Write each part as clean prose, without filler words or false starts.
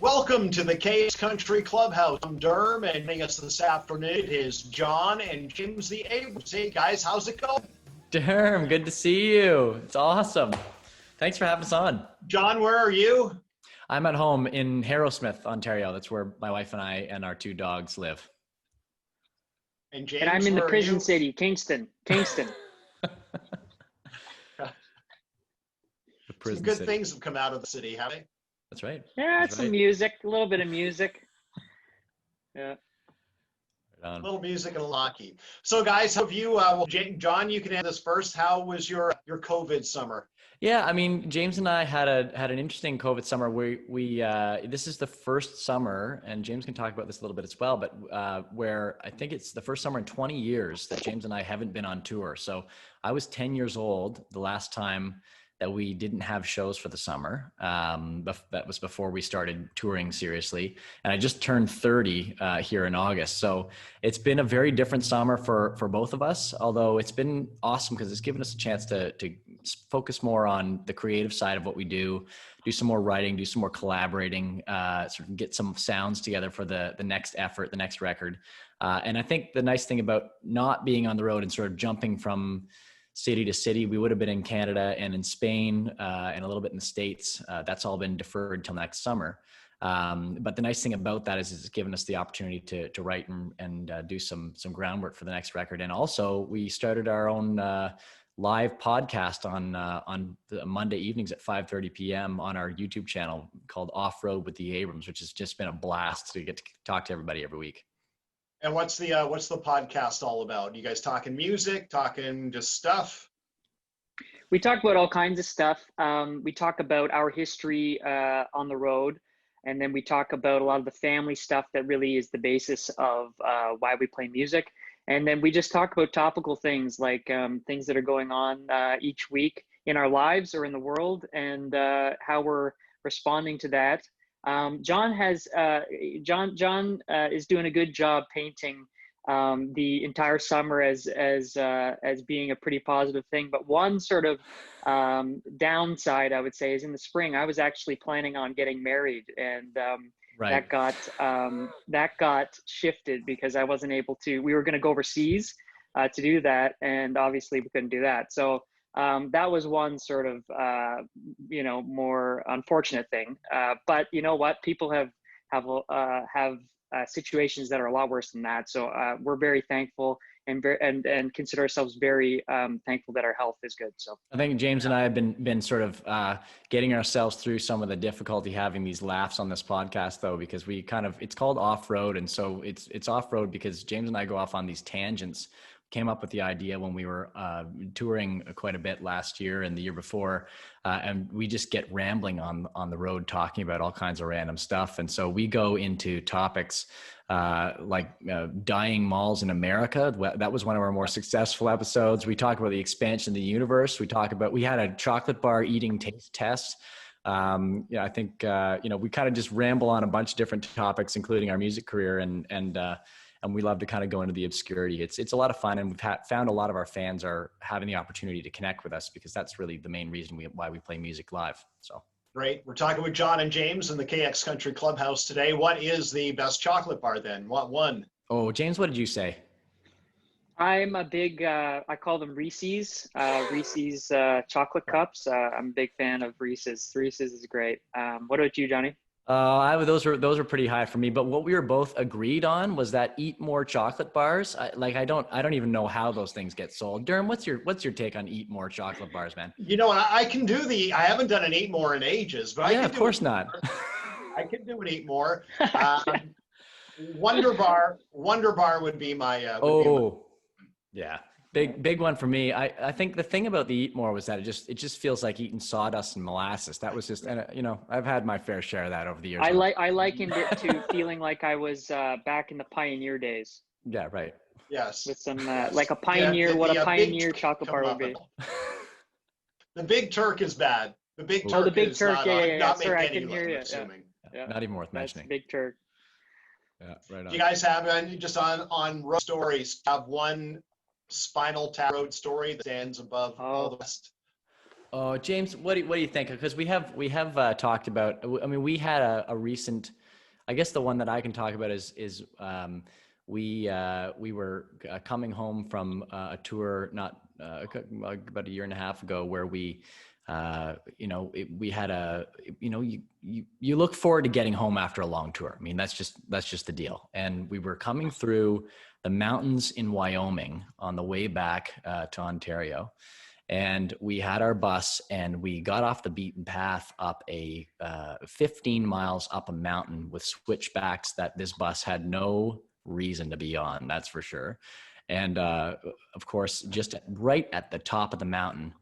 Welcome to the K's Country Clubhouse. I'm Derm, and joining us this afternoon is John and James the Abrams. Hey guys, how's it going? Derm, good to see you. It's awesome. Thanks for having us on. John, where are you? I'm at home in Harrowsmith, Ontario. That's where my wife and I and our two dogs live. And James, and I'm in the where are prison you? city, Kingston. Some good things have come out of the city, have they? That's right. Yeah, That's some right. music, a little bit of music. Yeah. A little music and hockey. So guys, have you, John, you can have this first. How was your COVID summer? Yeah, I mean, James and I had an interesting COVID summer. We this is the first summer, and James can talk about this a little bit as well, but where I think it's the first summer in 20 years that James and I haven't been on tour. So I was 10 years old the last time that we didn't have shows for the summer. That was before we started touring seriously. And I just turned 30 here in August. So it's been a very different summer for both of us, although it's been awesome because it's given us a chance to focus more on the creative side of what we do some more writing, do some more collaborating, sort of get some sounds together for the next effort, the next record. And I think the nice thing about not being on the road and sort of jumping from city to city, we would have been in Canada and in Spain and a little bit in the States. That's all been deferred till next summer. But the nice thing about that is it's given us the opportunity to write and do some groundwork for the next record. And also we started our own live podcast on the Monday evenings at 5:30 p.m. on our YouTube channel called Off Road with the Abrams, which has just been a blast to get to talk to everybody every week. And what's the podcast all about? You guys talking music, talking just stuff? We talk about all kinds of stuff. We talk about our history on the road, and then we talk about a lot of the family stuff that really is the basis of why we play music. And then we just talk about topical things like things that are going on each week in our lives or in the world, and how we're responding to that. John is doing a good job painting the entire summer as being a pretty positive thing. But one sort of downside, I would say, is in the spring, I was actually planning on getting married, and Right. that got shifted because I wasn't able to. We were going to go overseas to do that, and obviously we couldn't do that. So that was one sort of more unfortunate thing. But you know what? People have situations that are a lot worse than that. So we're very thankful and consider ourselves very thankful that our health is good. So I think James and I have been sort of getting ourselves through some of the difficulty having these laughs on this podcast, though, because it's called Off Road, and so it's off road because James and I go off on these tangents. Came up with the idea when we were touring quite a bit last year and the year before, and we just get rambling on the road talking about all kinds of random stuff. And so we go into topics like dying malls in America. That was one of our more successful episodes. We talk about the expansion of the universe. We had a chocolate bar eating taste test. I think we kind of just ramble on a bunch of different topics, including our music career, and we love to kind of go into the obscurity. It's a lot of fun, and we've found a lot of our fans are having the opportunity to connect with us because that's really the main reason why we play music live. So Great. We're talking with John and James in the KX Country Clubhouse today. What is the best chocolate bar then? What one? Oh, James, what did you say? I'm a big, I call them Reese's chocolate cups. I'm a big fan of Reese's. Reese's is great. What about you, Johnny? Those were pretty high for me, but what we were both agreed on was that eat more chocolate bars. I don't even know how those things get sold. Derm, what's your take on eat more chocolate bars, man? You know, I can do I haven't done an eat more in ages, but yeah, of course not. I can do an eat more. Wonder Bar would be my. Yeah. Big one for me. I think the thing about the eat more was that it just feels like eating sawdust and molasses. That was just, and I've had my fair share of that over the years. I likened it to feeling like I was back in the pioneer days. Yeah, right. Yes. With some like a pioneer, a pioneer chocolate bar would be. The Big Turk is bad. The Big Turk. Oh, the Big is Turk. Not Sorry, I make couldn't hear you. assuming. Yeah. Not even worth mentioning. Big Turk. Yeah, right on. Do you guys have just on road stories? Have one Spinal Tap road story that stands above all the rest? Oh, James, what do you think? Because we have talked about. I mean, we had a recent. I guess the one that I can talk about is we were coming home from a tour not about a year and a half ago where we we had a you look forward to getting home after a long tour. I mean, that's just the deal. And we were coming through the mountains in Wyoming on the way back to Ontario. And we had our bus and we got off the beaten path up a 15 miles up a mountain with switchbacks that this bus had no reason to be on, that's for sure. And of course, just right at the top of the mountain,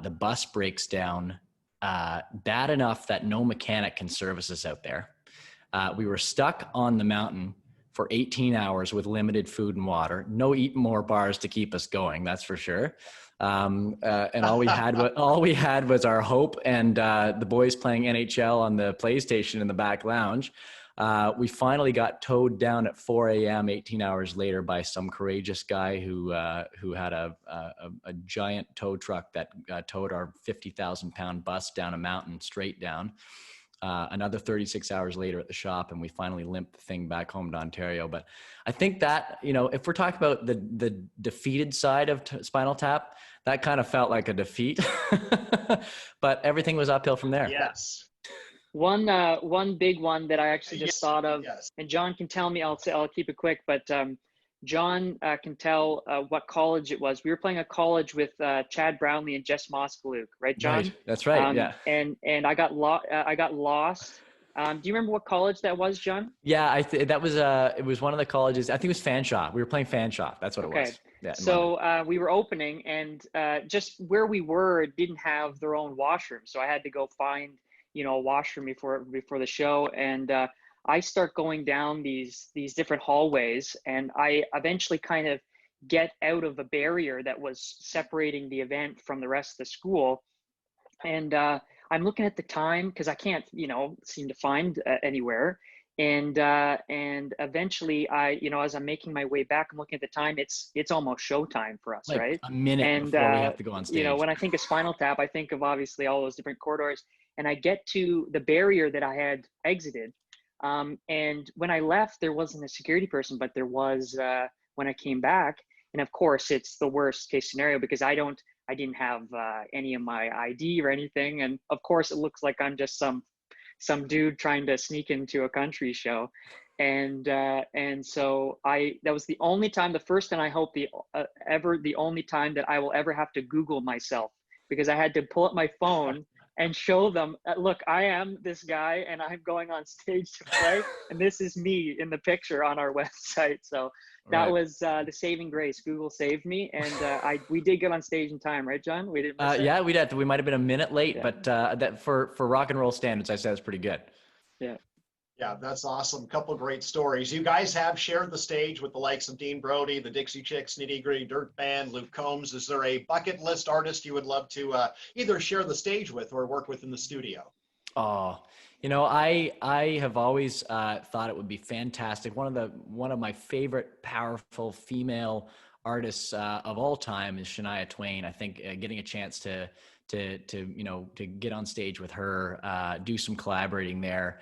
the bus breaks down bad enough that no mechanic can service us out there. We were stuck on the mountain for 18 hours with limited food and water, no eat more bars to keep us going, that's for sure. And all we had was our hope and the boys playing NHL on the PlayStation in the back lounge. We finally got towed down at 4 a.m. 18 hours later by some courageous guy who had a giant tow truck that towed our 50,000-pound bus down a mountain straight down. Another 36 hours later at the shop, and we finally limped the thing back home to Ontario. But I think that, if we're talking about the defeated side of Spinal Tap, that kind of felt like a defeat, but everything was uphill from there. Yes. One big one that I actually just thought of, yes. and John can tell me, I'll keep it quick, but John can tell what college it was. We were playing a college with Chad Brownlee and Jess Moskalouk, right, John? Right. That's right. Yeah. And I got lost. Do you remember what college that was, John? Yeah, that was it was one of the colleges. I think it was Fanshawe. We were playing Fanshawe. That's what it was. Yeah. So we were opening, and just where we were didn't have their own washroom, so I had to go find a washroom before the show, and I start going down these different hallways, and I eventually kind of get out of a barrier that was separating the event from the rest of the school. And I'm looking at the time because I can't, seem to find anywhere. And eventually as I'm making my way back, I'm looking at the time, it's almost showtime for us, like right? A minute before we have to go on stage. When I think of Spinal Tap, I think of obviously all those different corridors, and I get to the barrier that I had exited. And when I left, there wasn't a security person, but there was when I came back. And of course, it's the worst case scenario because I didn't have any of my ID or anything. And of course, it looks like I'm just some dude trying to sneak into a country show. And so that was the only time, the first, and I hope the only time that I will ever have to Google myself, because I had to pull up my phone and show them, look, I am this guy and I'm going on stage to play. And this is me in the picture on our website. So that was the saving grace. Google saved me. And we did get on stage in time, right, John? We didn't miss it. Yeah, we did. We might've been a minute late, but that for rock and roll standards, I said it's pretty good. Yeah. Yeah, that's awesome. Couple great stories. You guys have shared the stage with the likes of Dean Brody, the Dixie Chicks, Nitty Gritty Dirt Band, Luke Combs. Is there a bucket list artist you would love to either share the stage with or work with in the studio? Oh, I have always thought it would be fantastic. One of my favorite powerful female artists of all time is Shania Twain. I think getting a chance to get on stage with her, do some collaborating there,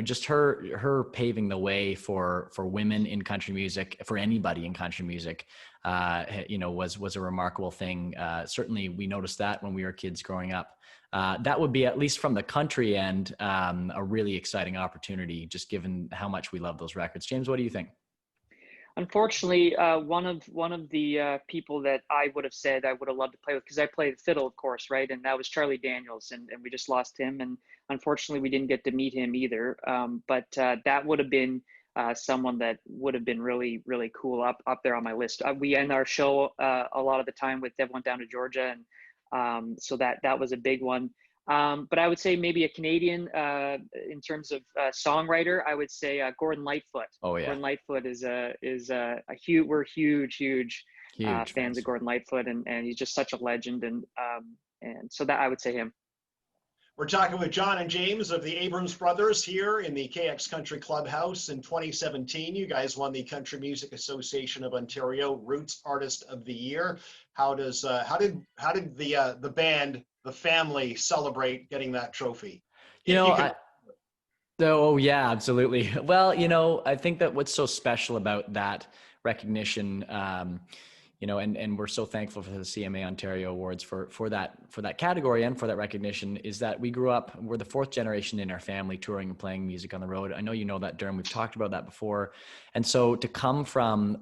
just her paving the way for women in country music, for anybody in country music, was a remarkable thing. Certainly we noticed that when we were kids growing up. That would be, at least from the country end, a really exciting opportunity, just given how much we love those records. James, what do you think? Unfortunately, one of the people that I would have said I would have loved to play with, because I played the fiddle, of course, right? And that was Charlie Daniels, and we just lost him. And unfortunately, we didn't get to meet him either. But that would have been someone that would have been really, really cool up there on my list. We end our show a lot of the time with Everyone Down to Georgia, and so that was a big one. But I would say maybe a Canadian in terms of songwriter. I would say Gordon Lightfoot. Oh yeah, Gordon Lightfoot is a huge. We're huge fans of Gordon Lightfoot, and he's just such a legend. And so that I would say him. We're talking with John and James of the Abrams brothers here in the KX Country Clubhouse in 2017. You guys won the Country Music Association of Ontario Roots Artist of the Year. How did the band the family celebrate getting that trophy? You If know, you could. oh yeah, absolutely. Well, I think that what's so special about that recognition, and we're so thankful for the CMA Ontario Awards for that category and for that recognition, is that we're the fourth generation in our family touring and playing music on the road. I know you know that, Derm. We've talked about that before. And so to come from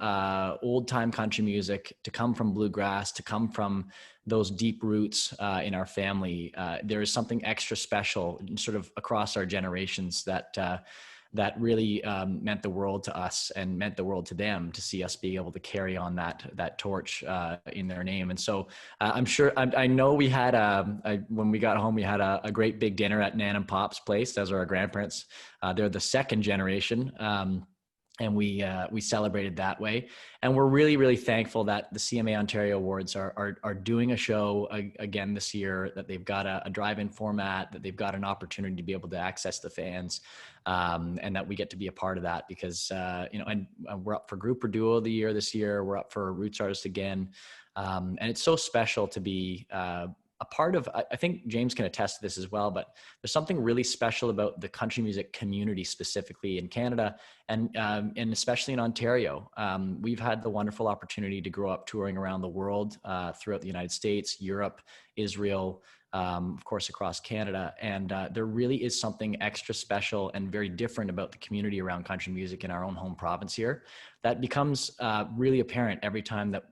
old time country music, to come from bluegrass, to come from those deep roots in our family, there is something extra special sort of across our generations that really meant the world to us and meant the world to them, to see us be able to carry on that torch in their name. And so I'm sure, I know we had when we got home, we had a great big dinner at Nan and Pop's place, as are our grandparents. They're the second generation. And we celebrated that way, and we're really, really thankful that the CMA Ontario Awards are doing a show again this year, that they've got a drive-in format, that they've got an opportunity to be able to access the fans, and that we get to be a part of that, because and we're up for group or duo of the year this year. We're up for Roots Artist again, and it's so special to be a part of. I think James can attest to this as well, but there's something really special about the country music community, specifically in Canada and especially in Ontario. We've had the wonderful opportunity to grow up touring around the world, throughout the United States, Europe, Israel, of course, across Canada. And there really is something extra special and very different about the community around country music in our own home province here that becomes really apparent every time that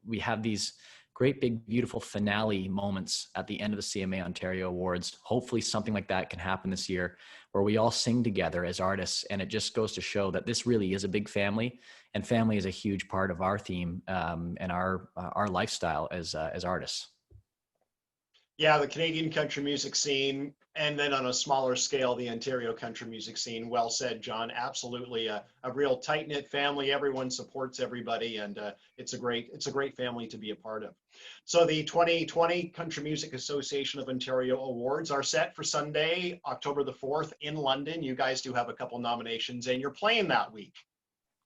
we have these great big beautiful finale moments at the end of the CMA Ontario Awards. Hopefully something like that can happen this year, where we all sing together as artists, and it just goes to show that this really is a big family, and family is a huge part of our theme, and our lifestyle as artists. Yeah, the Canadian country music scene, and then on a smaller scale, the Ontario country music scene. Well said, John. Absolutely, a real tight knit family. Everyone supports everybody, and it's a great family to be a part of. So the 2020 Country Music Association of Ontario Awards are set for Sunday, October the 4th in London. You guys do have a couple nominations, and you're playing that week.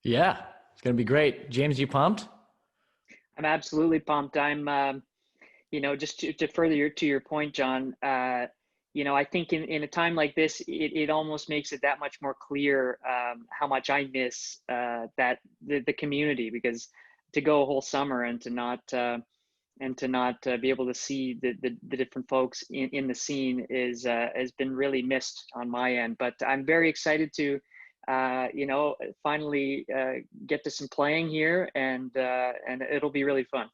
Yeah, it's gonna be great. James, you pumped? I'm absolutely pumped. I'm just to further to your point, John, I think in a time like this, it almost makes it that much more clear how much I miss the community, because to go a whole summer and to not be able to see the different folks in the scene has been really missed on my end. But I'm very excited to finally get to some playing here, and it'll be really fun.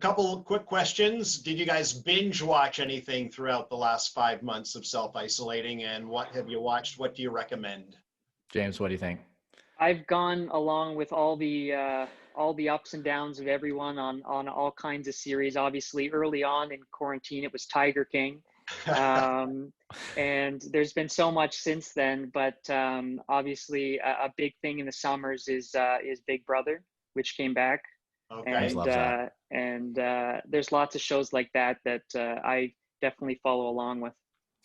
Couple quick questions. Did you guys binge watch anything throughout the last 5 months of self-isolating, and what have you watched? What do you recommend? James, what do you think? I've gone along with all the ups and downs of everyone on all kinds of series. Obviously, early on in quarantine, it was Tiger King, and there's been so much since then. But obviously, a big thing in the summers is Big Brother, which came back. Okay. And there's lots of shows like that I definitely follow along with.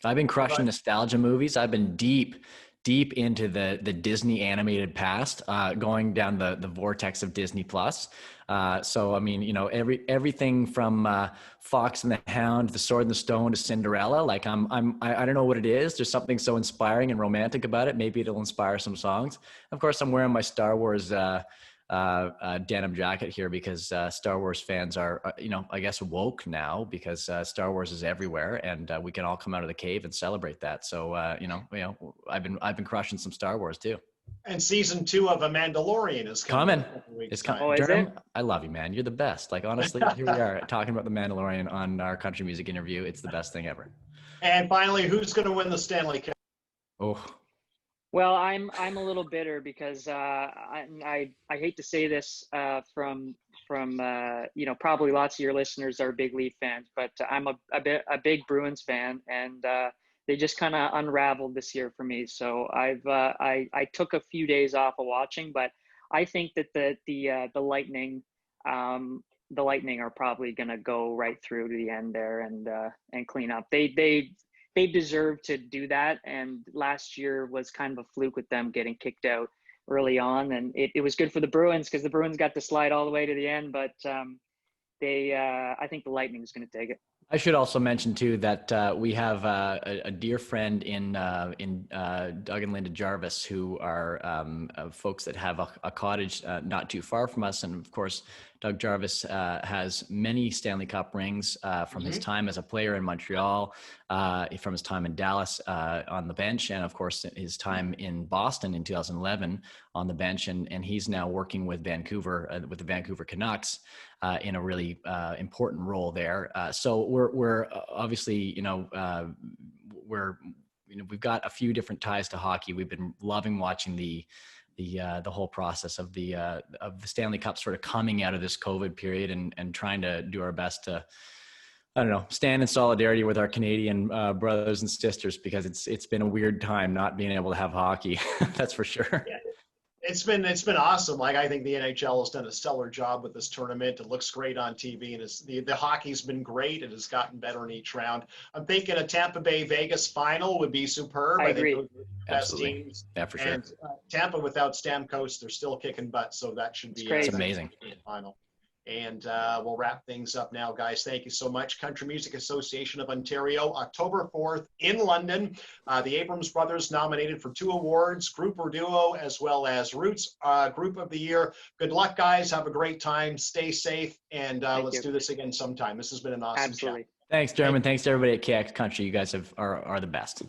I've been crushing nostalgia movies. I've been deep into the Disney animated past, going down the vortex of Disney Plus. So I mean, everything from Fox and the Hound, The Sword and the Stone to Cinderella. Like I don't know what it is. There's something so inspiring and romantic about it. Maybe it'll inspire some songs. Of course, I'm wearing my Star Wars denim jacket here because Star Wars fans are, I guess, woke now, because Star Wars is everywhere, and we can all come out of the cave and celebrate that. So I've been crushing some Star Wars too. And season 2 of A Mandalorian is coming. It's coming. Oh, is it? I love you, man. You're the best. Like, honestly, here we are talking about The Mandalorian on our country music interview. It's the best thing ever. And finally, who's going to win the Stanley Cup? Oh. Well, I'm a little bitter because I hate to say this from probably lots of your listeners are big Leaf fans, but I'm a big Bruins fan, and they just kind of unraveled this year for me. So I took a few days off of watching, but I think that the Lightning are probably going to go right through to the end there and clean up. They deserve to do that, and last year was kind of a fluke with them getting kicked out early on, and it was good for the Bruins because the Bruins got to slide all the way to the end, but I think the Lightning is going to take it. I should also mention too that we have a dear friend in Doug and Linda Jarvis, who are folks that have a cottage not too far from us, and of course, Doug Jarvis has many Stanley Cup rings from his time as a player in Montreal, from his time in Dallas on the bench, and of course his time in Boston in 2011 on the bench, and he's now working with Vancouver with the Vancouver Canucks. In a really important role there. So we're obviously, we've got a few different ties to hockey. We've been loving watching the whole process of the Stanley Cup sort of coming out of this COVID period and trying to do our best to, I don't know, stand in solidarity with our Canadian brothers and sisters, because it's been a weird time not being able to have hockey. That's for sure. Yeah. It's been awesome. Like, I think the NHL has done a stellar job with this tournament. It looks great on TV, and the hockey's been great. It has gotten better in each round. I'm thinking a Tampa Bay Vegas final would be superb. I agree. think those are the best teams. Yeah, for sure. And Tampa without Stamkos, they're still kicking butt, so that should be It's amazing. Final. And we'll wrap things up now, guys. Thank you so much. Country Music Association of Ontario, October 4th in London. The Abrams brothers nominated for 2 awards, group or duo, as well as Roots Group of the Year. Good luck, guys. Have a great time. Stay safe, and let's do this again sometime. This has been an awesome chat. Absolutely. Thanks, Derm, and thanks to everybody at KX Country. You guys are the best.